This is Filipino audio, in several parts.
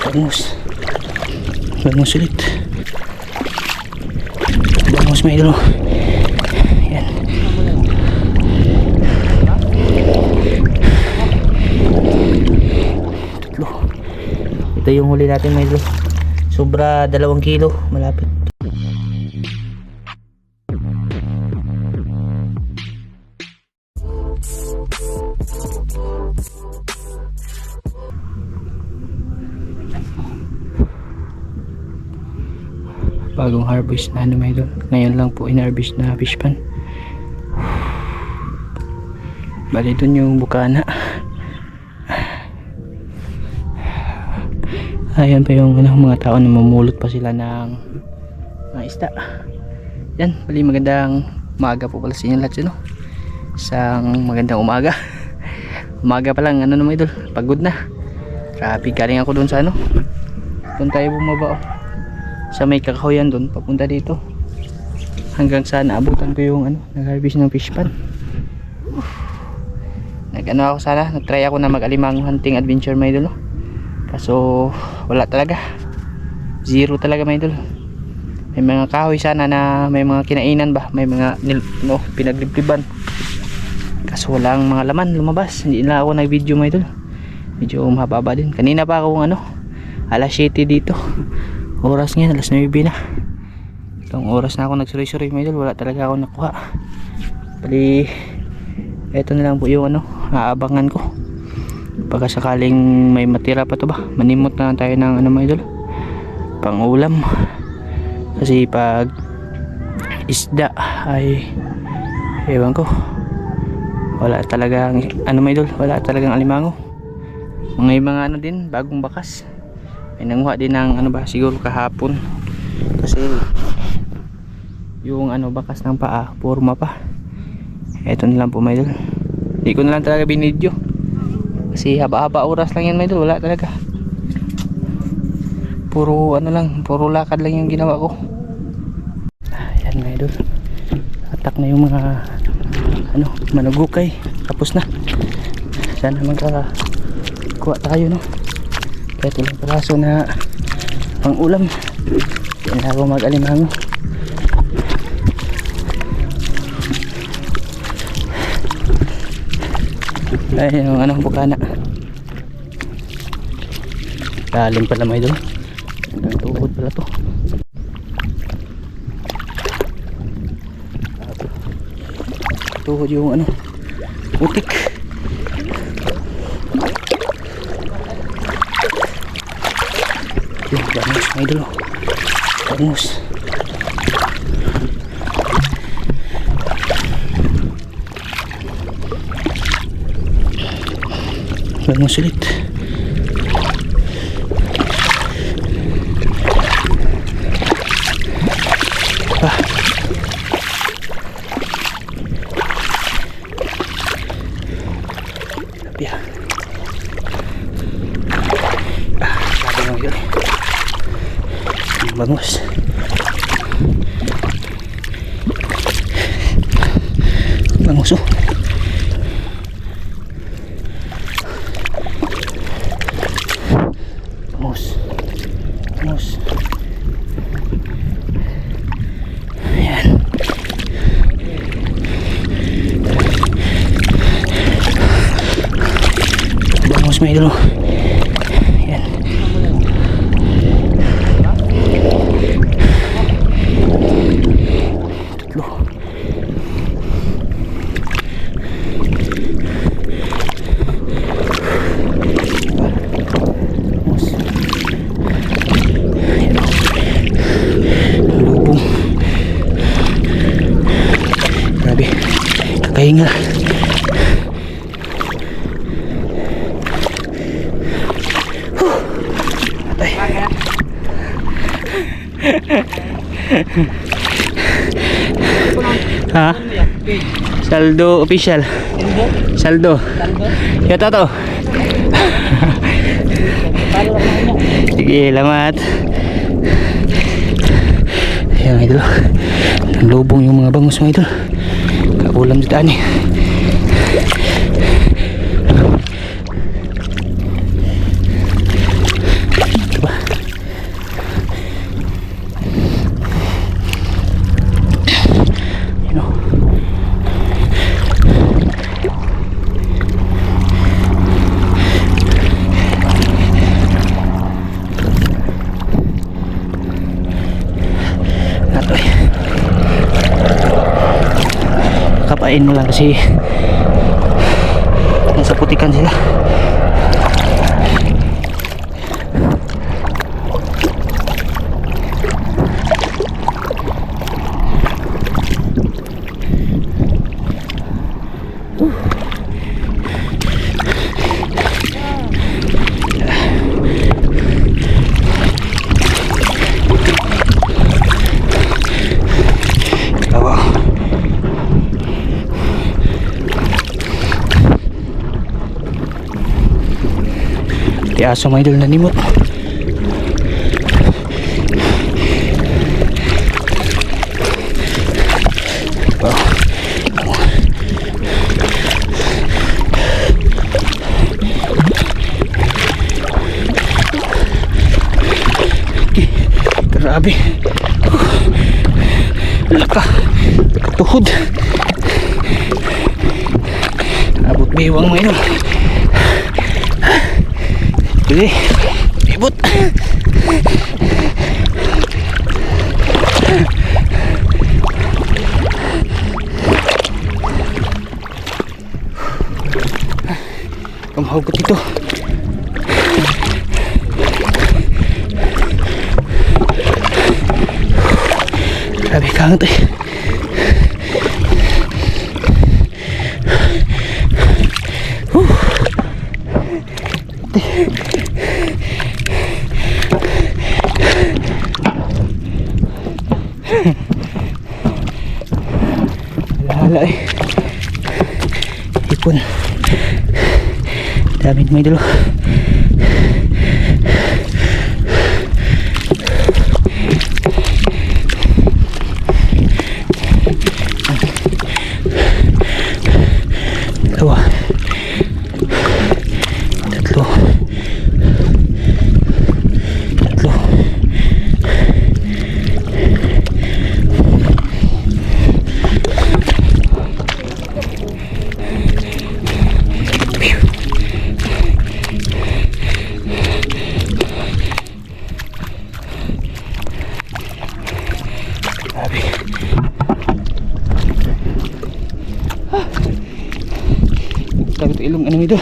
Bangus. Bangus ulit. Bangus may idol. Yan. Tatlo. Ito yung huli natin may idol. Sobra 2 kilo. Malapit. Bagong harvest na ano may idol. Ngayon lang po in-harvest na fish pan. Bali dun yung bukana. Ayan pa yung mga tao na mamulot pa sila ng mga isda. Yan, bali magandang umaga po pala sa inyo lahat yun, no? Isang magandang umaga. Umaga pa lang, ano naman idol, pagod na. Grabe, galing ako dun sa ano. Doon tayo bumaba, oh. Sa may kakahoyan doon, papunta dito. Hanggang sa naabutan ko yung ano, nag-harvest ng fish pan. Nag-ano ako sana, nag-try ako na mag-alimang hunting adventure my idol, no? Kaso wala talaga. Zero talaga my idol. May mga kahoy sana na may mga kinainan ba, may mga pinaglibliban. Kaso walang mga laman lumabas. Hindi na ako nag-video my idol. Medyo mahaba din. Kanina pa ako alas 7 dito. Oras ngayon, alas 9 na. Itong oras na ako nagsuroy-suroy my idol, wala talaga ako nakuha. Bali, eto na lang po yung aabangan ko. Pagka sakaling may matira pa to ba, manimot na tayo ng my idol, pang ulam. Kasi pag isda ay ewan ko, wala talagang my idol, wala talagang alimango. Mga din, bagong bakas. May nanguha din ng siguro kahapon. Kasi yung bakas ng paa, forma pa. Eto na lang po my idol. Hindi ko na lang talaga binidyo. Kasi haba-haba oras lang yan my idol, wala talaga. Puro puro lakad lang yung ginawa ko. Ayan my idol. Atak na yung mga manugukay. Tapos na. Sana kuha tayo, no? Kahit ilang piraso na pang ulam. Yan na ako mag-alimango. Ay, yung bukana. Lalim pala may idol. Hanggang tuhod pala to. Tuhod yung putik. Yung bangus may idol. Bangus. Bangus ulit. Lapya. Sabi mo yun. Bangus. Bangus, oh. Bangus. Bangus. Ayan. Bangus may idol. Ayan. Tatlo. Lubong. Grabe. Kakahinga. Ha? Saldo official. Saldo. Ito to. Sige, lamat. Ayan idol. Lubong yung mga bangus mga idol. Kaulam dito ani. Hilain mo lang kasi nasa putikan sila. Di aso mga idol na nimot. Grabe. Laka. Tuhod. Abot biwang mo yun. Sige. Ibot. Kamahugot ito. Grabe kangat eh. Hala eh. Ipon. Daming may dalo. Dalawa. Tatlo. Tatlo. Grabe. Takot ilong ano ito.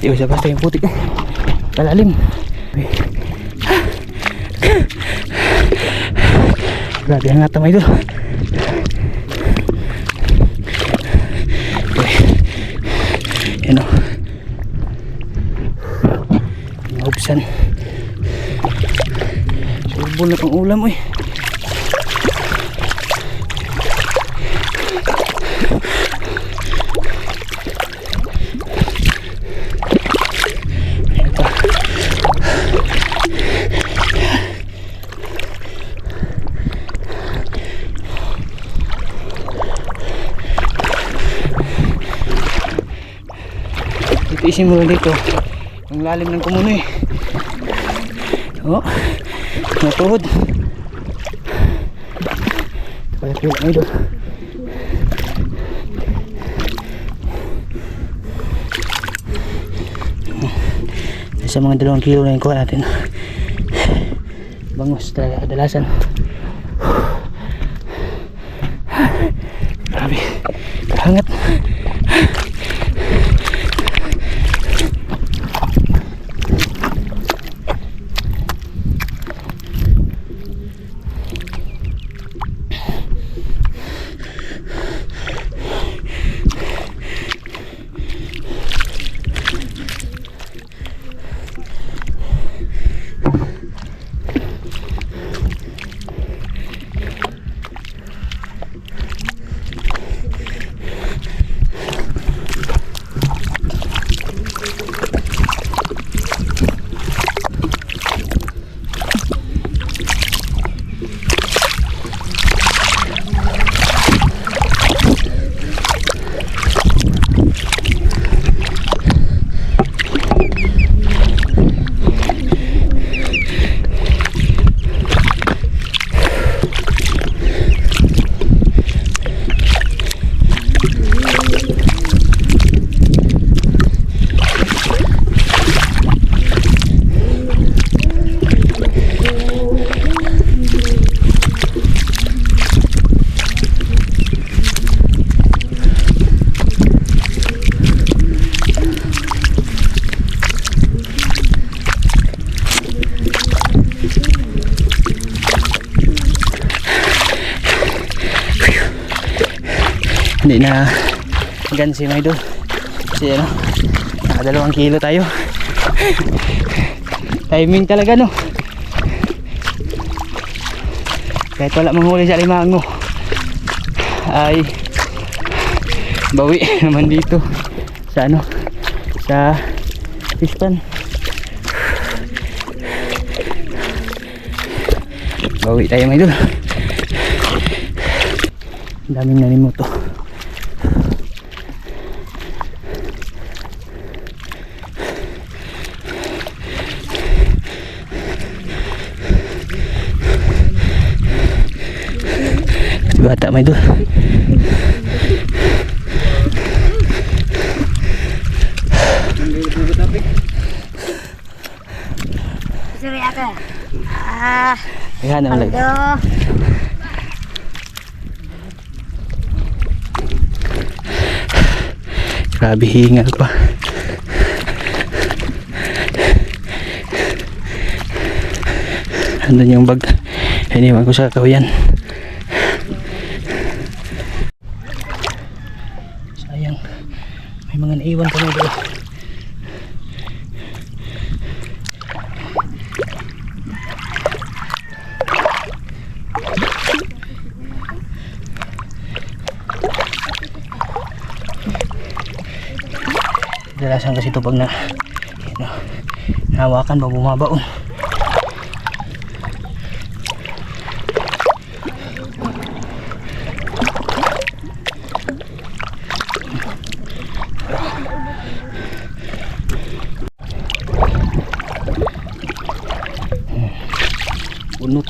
Di usah basta yung putik eh. Kalalim. Grabe ang ngata mo ito. Yan o. Naubsan. Surbol na pang ulam eh. Titiisin mo lang dito ang lalim ng kumuno eh. Oh, natuhod. Palapit na ito. Sa mga 2 kilo na yung kuha natin. Bangus talaga kadalasan. Grabe, hangat. Hindi na gansi mga idol. Kasi ano, naka 2 kilo tayo. Timing talaga no. Kahit wala manghuli sa alimango ay bawi naman dito sa ano, sa fish pan. Bawi tayo mga idol. Ang daming nanimoto. Bata mga idol. Suri ate. Ayan ang lagi. Grabe hingal pa. Andun yung bag. Iniwan ko sa kawiyan. Sayang. May mga naiwan pa mga. Kadalasan kasi ito pag na nahawakan ba bumabaon. Unot.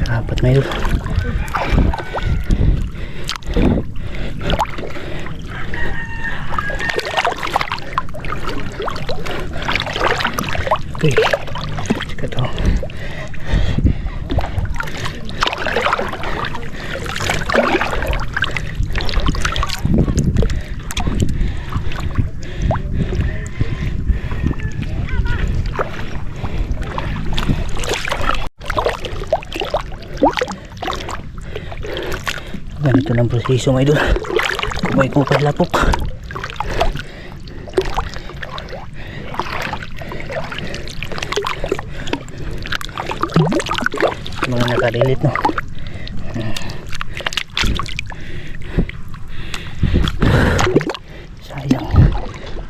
Apat na yun. Okay, sikat to. Ganito lang proseso mga idol. May kupad lapok. Mga nakadilit no. Sayang.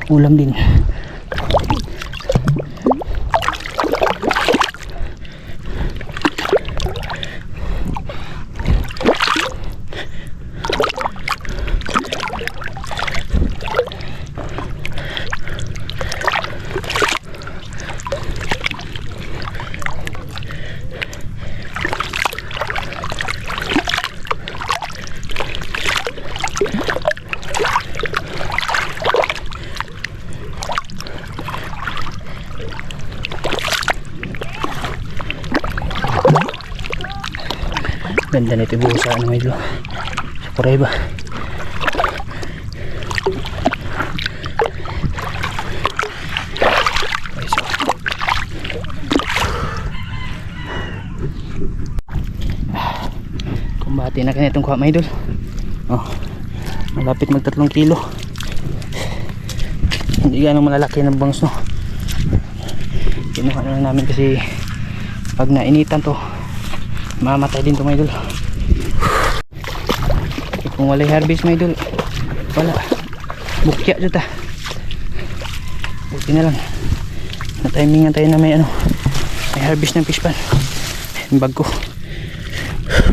Ulam din. Ganda nito buo sa ano medyo sa Poraiba. Kumbati na kanitong kuha mga idol. Oh, malapit mag 3 kilo. Hindi ganong malalaki ng bangs no. Kinuha na lang namin kasi pag nainitan to mamatay din to mga idol. Kung wala harvest mga idol, wala bukya dito ta. Buti na lang na timingan tayo na may ano, may harvest ng fish pan. Yung bag ko,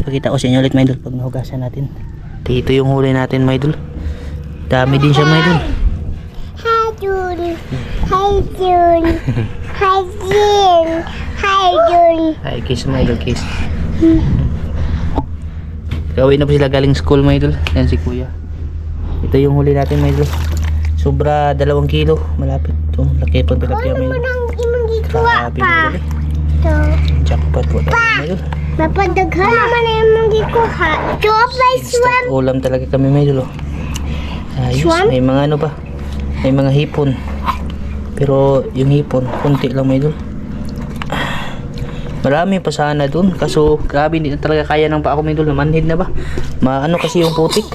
pakita ko sa inyo ulit mga idol pag nahugasan natin. Ito yung huli natin mga idol. Dami din siya mga idol. Hi Jun. Hi Jun. Hi Jun. Hi Jun. Ay, kiss mga idol, kiss. Gawin na po sila galing school mga idol. Yan si kuya. Ito yung huli natin mga idol. Sobra 2 kilo. Malapit to. Laki po tilapia mga idol. Manang imong gikuha Grabe pa. mga idol. To. Jackpot po tayo mga idol. Mapadaghan naman na imong gikuha. To apply swam. Instant ulam talaga kami mga idol. Ayos. Swan? May mga ano pa. May mga hipon. Pero yung hipon, konti lang mga idol. Marami pa sana dun. Kaso grabe, hindi na talaga kaya ng paa ko mga idol. Namanhid na ba? Maano kasi yung putik.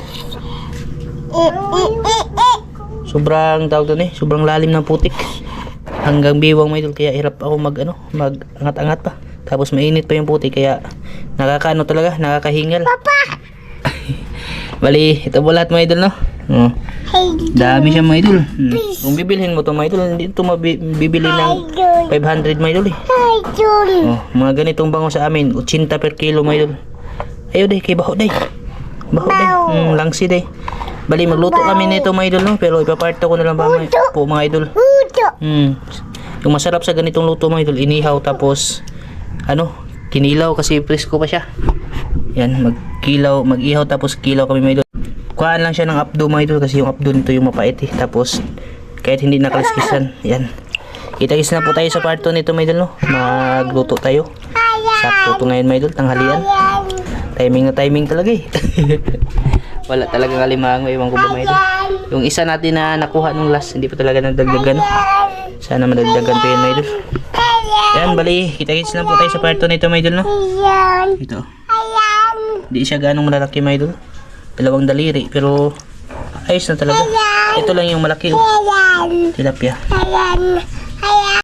Sobrang tawag doon sobrang lalim ng putik. Hanggang biwang mga idol. Kaya hirap ako mag angat-angat pa. Tapos mainit pa yung putik. Kaya nakakaano talaga, nakakahingal. Papa. Bali, ito po lahat mga idol, no? Oh. Hey, Dami siya mga idol. Kung bibilhin mo to mga idol, hindi ito mabibili ng 500 mga idol eh. Hi, Jun. Oh, mga ganitong bango sa amin, 80 per kilo mga idol. Ayaw day, kay baho day. Baho day. Langsi day. Bali, magluto kami nito mga idol, no? Pero ipaparto ko na lang po mga idol. Uto. Yung masarap sa ganitong luto mga idol, inihaw tapos kinilaw kasi presko pa siya. Yan, mag-ihaw tapos kilaw kami mga idol. Kuhaan lang siya ng abdo mga idol kasi yung abdo nito yung mapait eh. Tapos kahit hindi nakaliskisan, yan. Kita-kis na po tayo sa part 2 nito mga idol, no? Magluto tayo. Sakto to ngayon mga idol, tanghalian. Timing na timing talaga eh. Wala talagang alimango, ewan ko ba mga idol. Yung isa natin na nakuha nung last, hindi pa talaga nagdagdagan. Sana madagdagan pa yun mga idol. Yan, bali, kita-kits na po tayo sa part 2 nito mga idol, no? Ayan. Ito. Ayan. Di siya ganong malalaki mga idol. 2 daliri, pero ayos na talaga. Ito lang yung malaki, oh. Ayan. Tilapia. Ayan. Ayan.